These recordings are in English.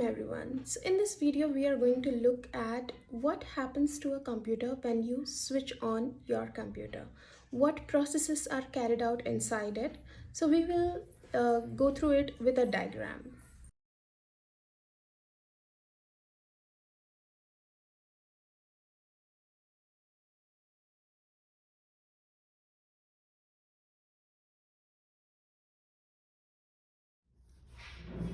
everyone. So in this video we are going to look at what happens to a computer when you switch on your computer. What processes are carried out inside it. So we will go through it with a diagram.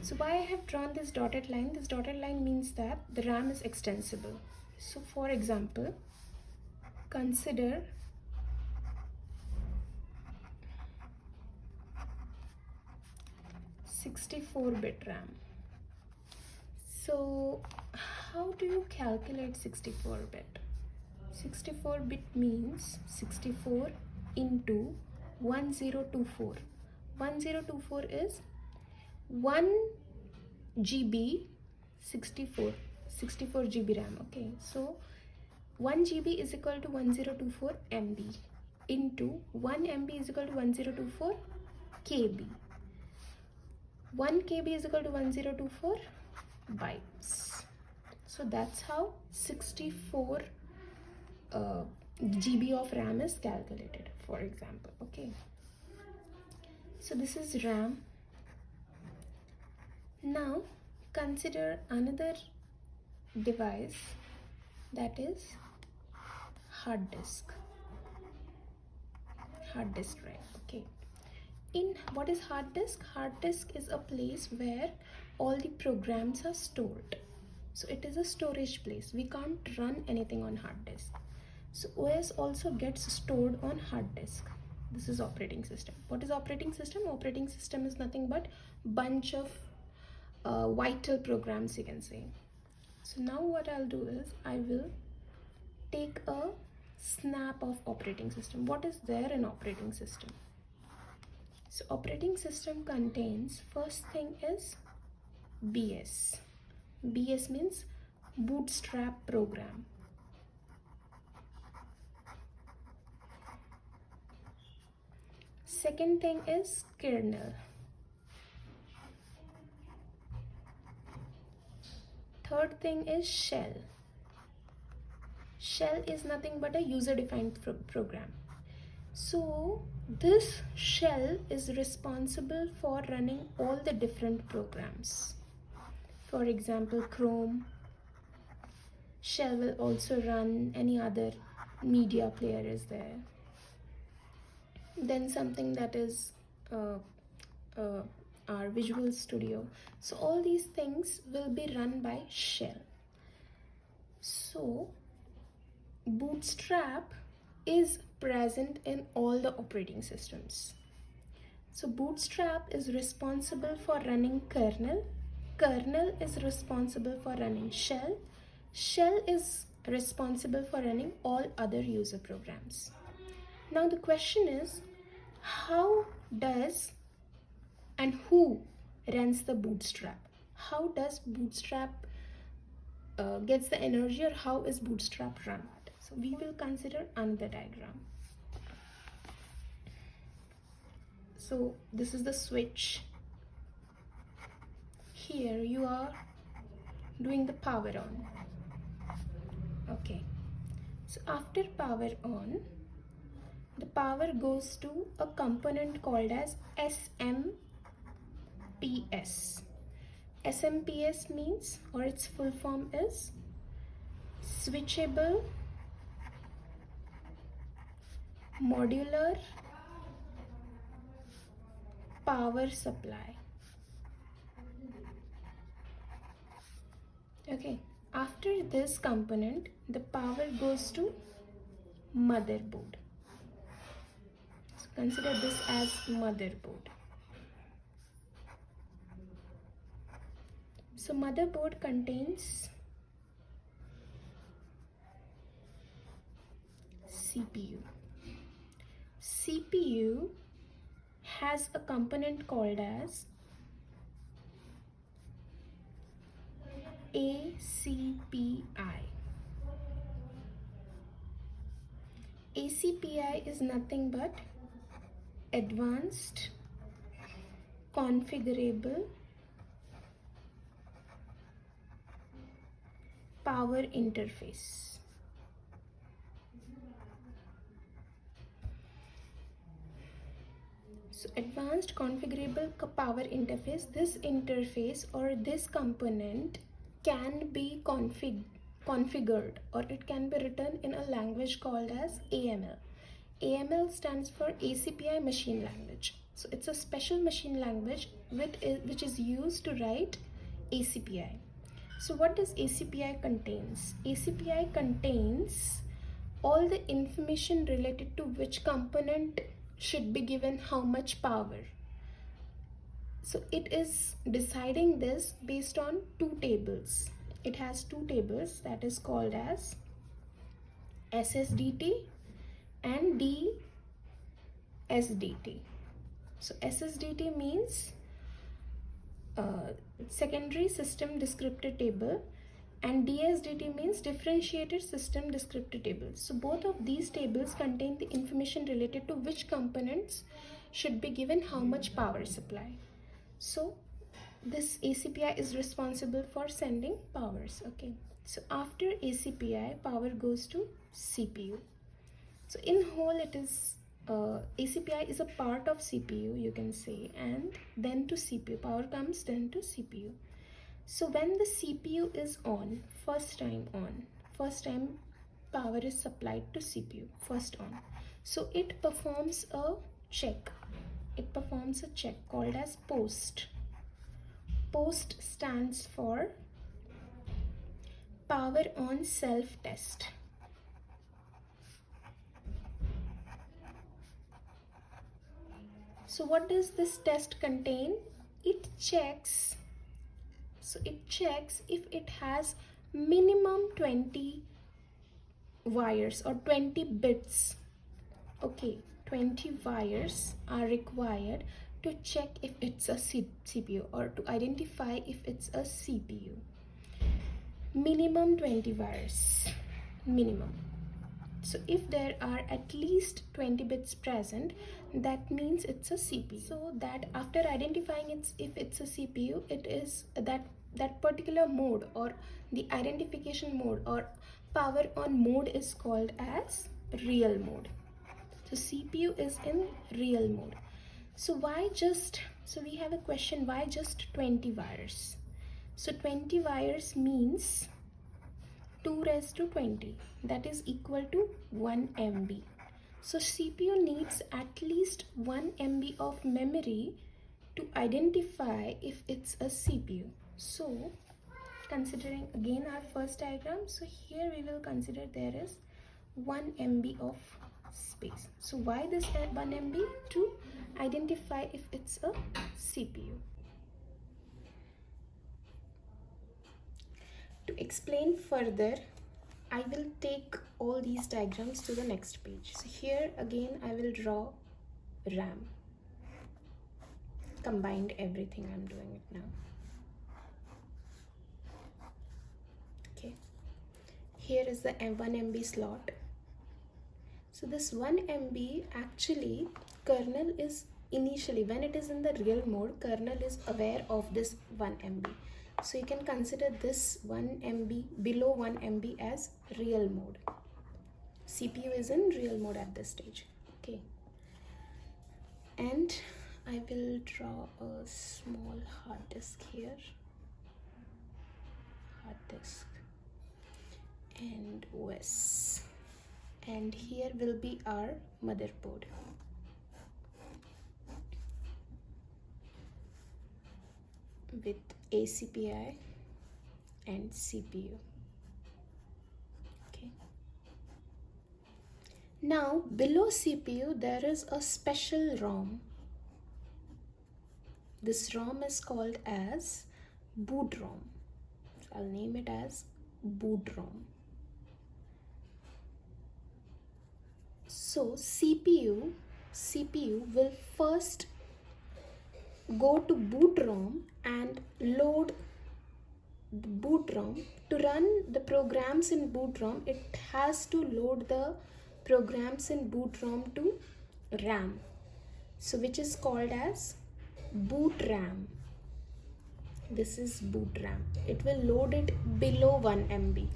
So why I have drawn this dotted line? This dotted line means that the RAM is extensible. So for example, consider 64-bit RAM. So how do you calculate 64-bit? 64-bit means 64 into 1024. 1024 is 1 GB 64 GB RAM. Okay, so 1 GB is equal to 1024 MB into 1 MB is equal to 1024 KB. 1 KB is equal to 1024 bytes. So that's how 64 GB of RAM is calculated, for example. Okay, so this is RAM. Now consider another device, that is hard disk drive. Okay, in what is hard disk? Hard disk is a place where all the programs are stored. So it is a storage place. We can't run anything on hard disk. So OS also gets stored on hard disk. This is operating system. What is operating system? Operating system is nothing but bunch of vital programs, you can say. So now what I'll do is I will take a snap of operating system. What is there in operating system? So operating system contains, first thing is BS. BS means bootstrap program. Second thing is kernel. Third thing is shell. Shell is nothing but a user-defined program. So this shell is responsible for running all the different programs. For example, Chrome. Shell will also run any other media player is there. Then something that is our Visual Studio. So all these things will be run by shell. So bootstrap is present in all the operating systems. So bootstrap is responsible for running kernel. Kernel is responsible for running shell. Shell is responsible for running all other user programs. Now the question is, how does and who runs the bootstrap? How does bootstrap gets the energy, or how is bootstrap run? So we will consider another diagram. So this is the switch. Here you are doing the power on. Okay, so after power on, the power goes to a component called as SMPS. SMPS means, or its full form is switchable modular power supply. Okay, after this component, the power goes to motherboard. So consider this as motherboard. So motherboard contains CPU. CPU has a component called as ACPI. ACPI is nothing but advanced configurable power interface. So advanced configurable power interface, this interface or this component can be configured, or it can be written in a language called as AML. AML stands for ACPI machine language. So it's a special machine language which is used to write ACPI. So what does ACPI contains? ACPI contains all the information related to which component should be given how much power. So it is deciding this based on two tables. It has two tables that is called as SSDT and DSDT. So SSDT means secondary system descriptor table, and DSDT means differentiated system descriptor table. So both of these tables contain the information related to which components should be given how much power supply. So this ACPI is responsible for sending powers. Okay, so after ACPI, power goes to CPU. So in whole, it is ACPI is a part of CPU, you can say, and then to CPU. Power comes then to CPU. So when the CPU is on, first time power is supplied to CPU, first on. So it performs a check. It performs a check called as post. Post stands for power on self test. So what does this test contain? It checks if it has minimum 20 wires or 20 bits. Okay, 20 wires are required to check if it's a CPU, or to identify if it's a CPU. Minimum 20 wires, minimum. So if there are at least 20 bits present, that means it's a CPU. So that after identifying if it's a CPU, it is that particular mode, or the identification mode or power on mode is called as real mode. So CPU is in real mode. So we have a question, why just 20 wires? So 20 wires means 2 raised to 20, that is equal to 1 MB. So CPU needs at least 1 MB of memory to identify if it's a CPU. So considering again our first diagram, so here we will consider there is 1 MB of space. So why this 1 MB? To identify if it's a CPU. To explain further, I will take all these diagrams to the next page. So here again I will draw RAM. Combined everything, I'm doing it now. Okay. Here is the 1 MB slot. So this 1 MB actually, kernel is initially, when it is in the real mode, kernel is aware of this 1 MB. So you can consider this 1 MB, below 1 MB as real mode. CPU is in real mode at this stage. Okay. And I will draw a small hard disk here. Hard disk. And OS. And here will be our motherboard. With ACPI and CPU. Okay. Now below CPU there is a special ROM. This ROM is called as boot ROM. So I'll name it as boot ROM. So CPU will first go to boot ROM and load the boot ROM. To run the programs in boot ROM, it has to load the programs in boot ROM to RAM, so which is called as boot RAM. This is boot RAM. It will load it below 1 MB.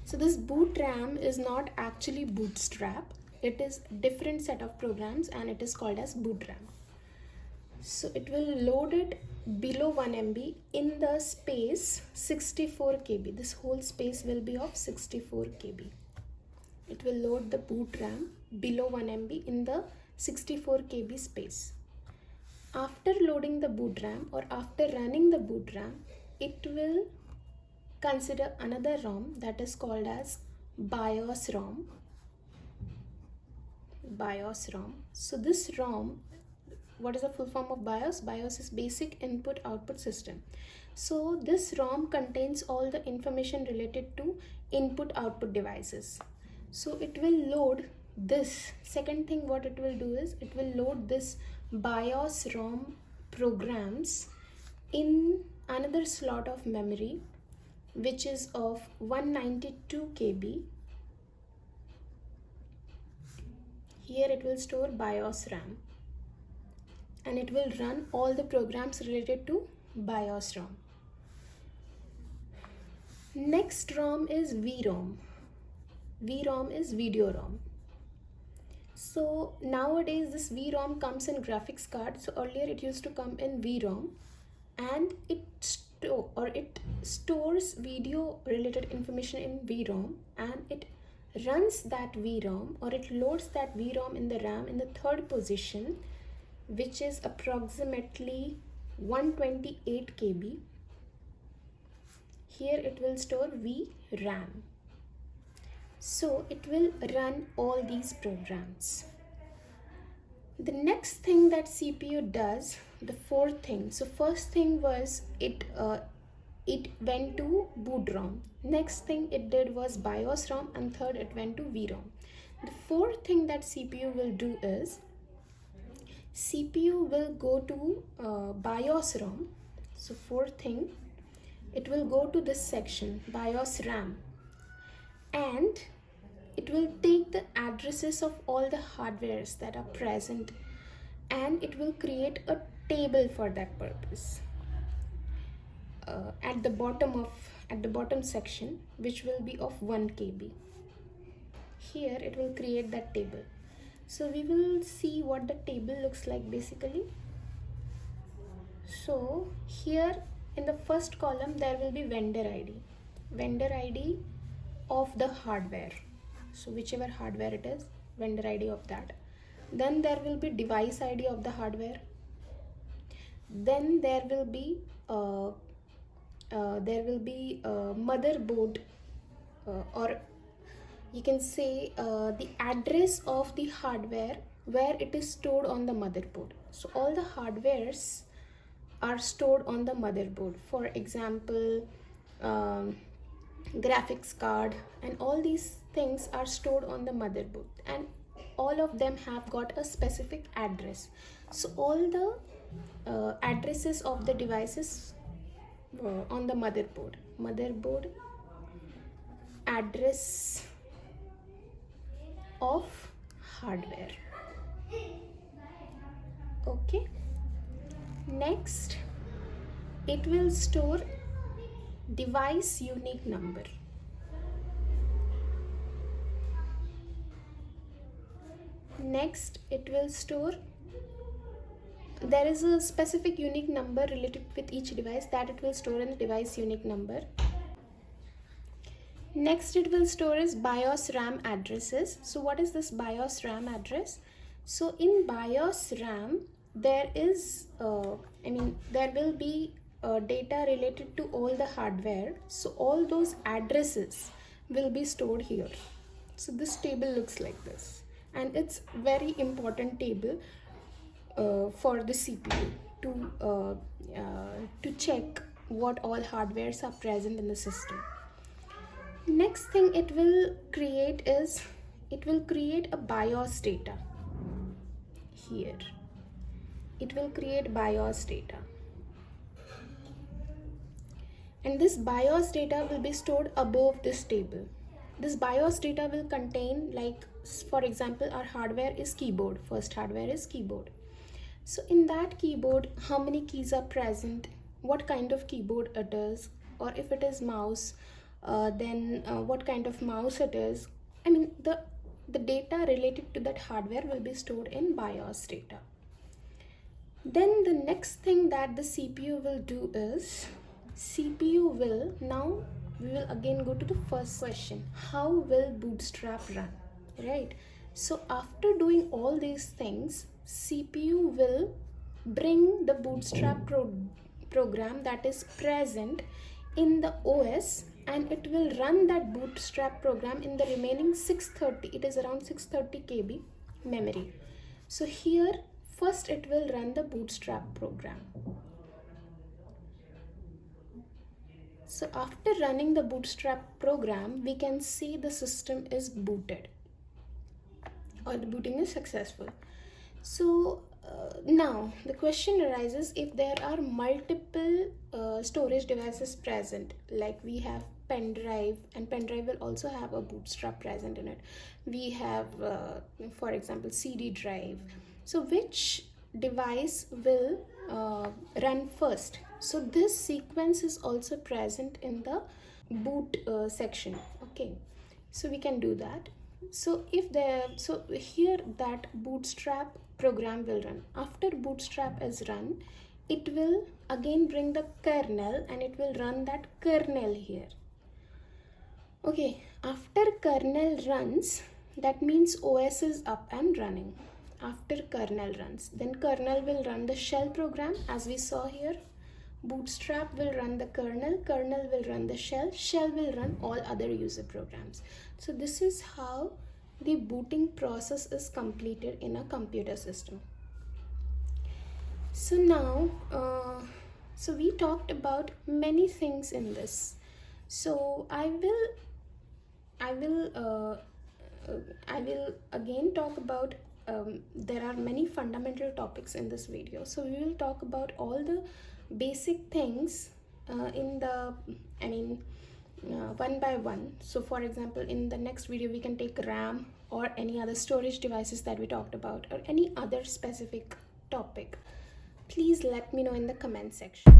So this boot RAM is not actually bootstrap. It is different set of programs and it is called as boot RAM. So it will load it below 1 MB in the space 64 KB. This whole space will be of 64 KB. It will load the boot RAM below 1 MB in the 64 KB space. After loading the boot RAM or after running the boot RAM, it will consider another ROM that is called as BIOS ROM. BIOS ROM. So this ROM, what is the full form of BIOS? BIOS is basic input output system. So this ROM contains all the information related to input output devices. So it will load this. Second thing what it will do is it will load this BIOS ROM programs in another slot of memory which is of 192 KB. Here it will store BIOS RAM and it will run all the programs related to BIOS ROM. Next ROM is VROM. VROM is video ROM. So nowadays this VROM comes in graphics card. So earlier it used to come in VROM and it stores video related information in VROM and it runs that VROM or it loads that VROM in the RAM in the third position, which is approximately 128 KB. Here it will store VRAM. So it will run all these programs. The next thing that CPU does, the fourth thing. So first thing was it went to boot ROM. Next thing it did was BIOS ROM, and third it went to VROM. The fourth thing that CPU will do is CPU will go to BIOS ROM. So fourth thing, it will go to this section BIOS RAM and it will take the addresses of all the hardwares that are present and it will create a table for that purpose at the bottom section, which will be of 1 KB. Here it will create that table. So we will see what the table looks like basically. So here in the first column there will be vendor ID of the hardware. So whichever hardware it is, vendor ID of that. Then there will be device ID of the hardware. Then there will be motherboard or you can say the address of the hardware where it is stored on the motherboard. So all the hardwares are stored on the motherboard. For example, graphics card and all these things are stored on the motherboard and all of them have got a specific address. So all the addresses of the devices on the motherboard address of hardware. Okay, next it will store device unique number. Next it will store, there is a specific unique number related with each device that it will store in the device unique number. Next it will store is BIOS RAM addresses. So what is this BIOS RAM address? So in BIOS RAM there is there will be data related to all the hardware. So all those addresses will be stored here. So this table looks like this and it's very important table for the CPU to check what all hardwares are present in the system. Next thing it will create is it will create a BIOS data. Here it will create BIOS data and this BIOS data will be stored above this table. This BIOS data will contain, like for example, our hardware is keyboard. First hardware is keyboard. So in that keyboard, how many keys are present? what kind of keyboard it is, or if it is mouse, then what kind of mouse it is. I mean, the data related to that hardware will be stored in BIOS data. Then the next thing that the CPU will do is, CPU will, now we will again go to the first question, how will Bootstrap run, right? So after doing all these things, CPU will bring the Bootstrap program that is present in the OS, and it will run that Bootstrap program in the remaining 630, it is around 630 KB memory. So here first it will run the Bootstrap program. So after running the Bootstrap program, we can see the system is booted, or the booting is successful. So now the question arises, if there are multiple storage devices present, like we have pen drive, and pen drive will also have a Bootstrap present in it. We have for example CD drive. So which device will run first? So this sequence is also present in the boot section. Okay, so we can do that. So so here that Bootstrap program will run. After Bootstrap is run, it will again bring the kernel, and it will run that kernel here. Okay, after kernel runs, that means OS is up and running. After kernel runs, then kernel will run the shell program as we saw here. Bootstrap will run the kernel, kernel will run the shell, shell will run all other user programs. So this is how the booting process is completed in a computer system. So now, so we talked about many things in this. So I will again talk about, there are many fundamental topics in this video. So we will talk about all the basic things in the, one by one. So for example, in the next video we can take RAM or any other storage devices that we talked about, or any other specific topic. Please let me know in the comment section.